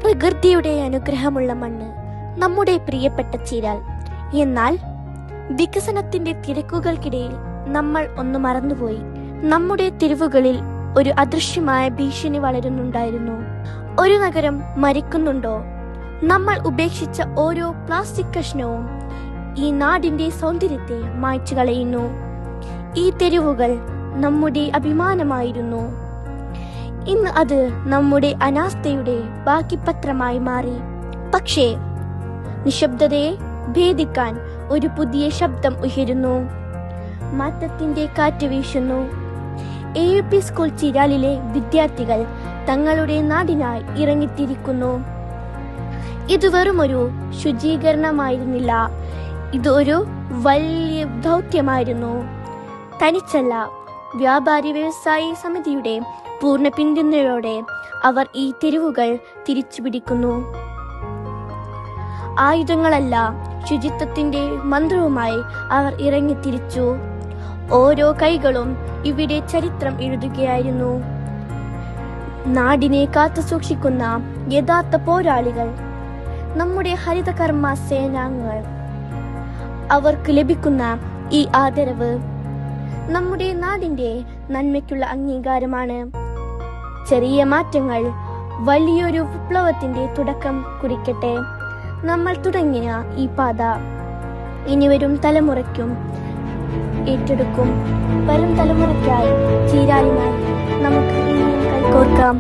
പ്രകൃതിയുടെ അനുഗ്രഹമുള്ള മണ്ണ്, നമ്മുടെ പ്രിയപ്പെട്ട ചീരാൽ. എന്നാൽ വികസനത്തിന്റെ തിരക്കുകൾക്കിടയിൽ നമ്മൾ ഒന്ന് മറന്നുപോയി. നമ്മുടെ തെരുവുകളിൽ ഒരു അദൃശ്യമായ ഭീഷണി വളരുന്നുണ്ടായിരുന്നു. ഒരു നഗരം മരിക്കുന്നുണ്ടോ? നമ്മൾ ഉപേക്ഷിച്ച ഓരോ പ്ലാസ്റ്റിക് കഷ്ണവും ഈ നാടിന്റെ സൗന്ദര്യത്തെ മായ്ച്ചു കളയുന്നു. ഈ തെരുവുകൾ നമ്മുടെ അഭിമാനമായിരുന്നു. ഇന്ന് അത് നമ്മുടെ അനാസ്ഥയുടെ ബാക്കിപത്രമായി മാറി. പക്ഷേ നിശബ്ദതയെ ഭേദിക്കാൻ ഒരു പുതിയ ശബ്ദം ഉയരുന്നു. മാറ്റത്തിന്റെ കാറ്റ് വീശുന്നു. AUP സ്കൂൾ ചീരാലിലെ വിദ്യാർത്ഥികൾ തങ്ങളുടെ നാടിനായി ഇറങ്ങിത്തിരിക്കുന്നു. ഇത് വെറുമൊരു ശുചീകരണമായിരുന്നില്ല, ഇത് ഒരു വലിയ ദൗത്യമായിരുന്നു. തനിച്ചല്ല, വ്യാപാരി വ്യവസായി സമിതിയുടെ പൂർണ്ണ പിന്തുണയോടെ അവർ ഈ തെരുവുകൾ തിരിച്ചുപിടിക്കുന്നു. ആയുധങ്ങളല്ല, ശുചിത്വത്തിന്റെ മന്ത്രവുമായി അവർ ഇറങ്ങിത്തിരിച്ചു. ഓരോ കൈകളും ഇവിടെ ചരിത്രം എഴുതുകയായിരുന്നു. നാടിനെ കാത്തു സൂക്ഷിക്കുന്ന യഥാർത്ഥ പോരാളികൾ, നമ്മുടെ ഹരിതകർമ്മ സേനാംഗങ്ങൾ. അവർക്ക് ലഭിക്കുന്ന ഈ ആദരവ് നമ്മുടെ നാടിന്റെ നന്മയ്ക്കുള്ള അംഗീകാരമാണ്. ചെറിയ മാറ്റങ്ങൾ വലിയൊരു വിപ്ലവത്തിന്റെ തുടക്കം കുറിക്കട്ടെ. നമ്മൾ തുടങ്ങിയ ഈ പാത ഇനിവരും തലമുറയ്ക്കും ഏറ്റെടുക്കും. വരും തലമുറയ്ക്കായി, ചീരാലിനായി നമുക്ക് ഇനിയും കൈകോർക്കാം.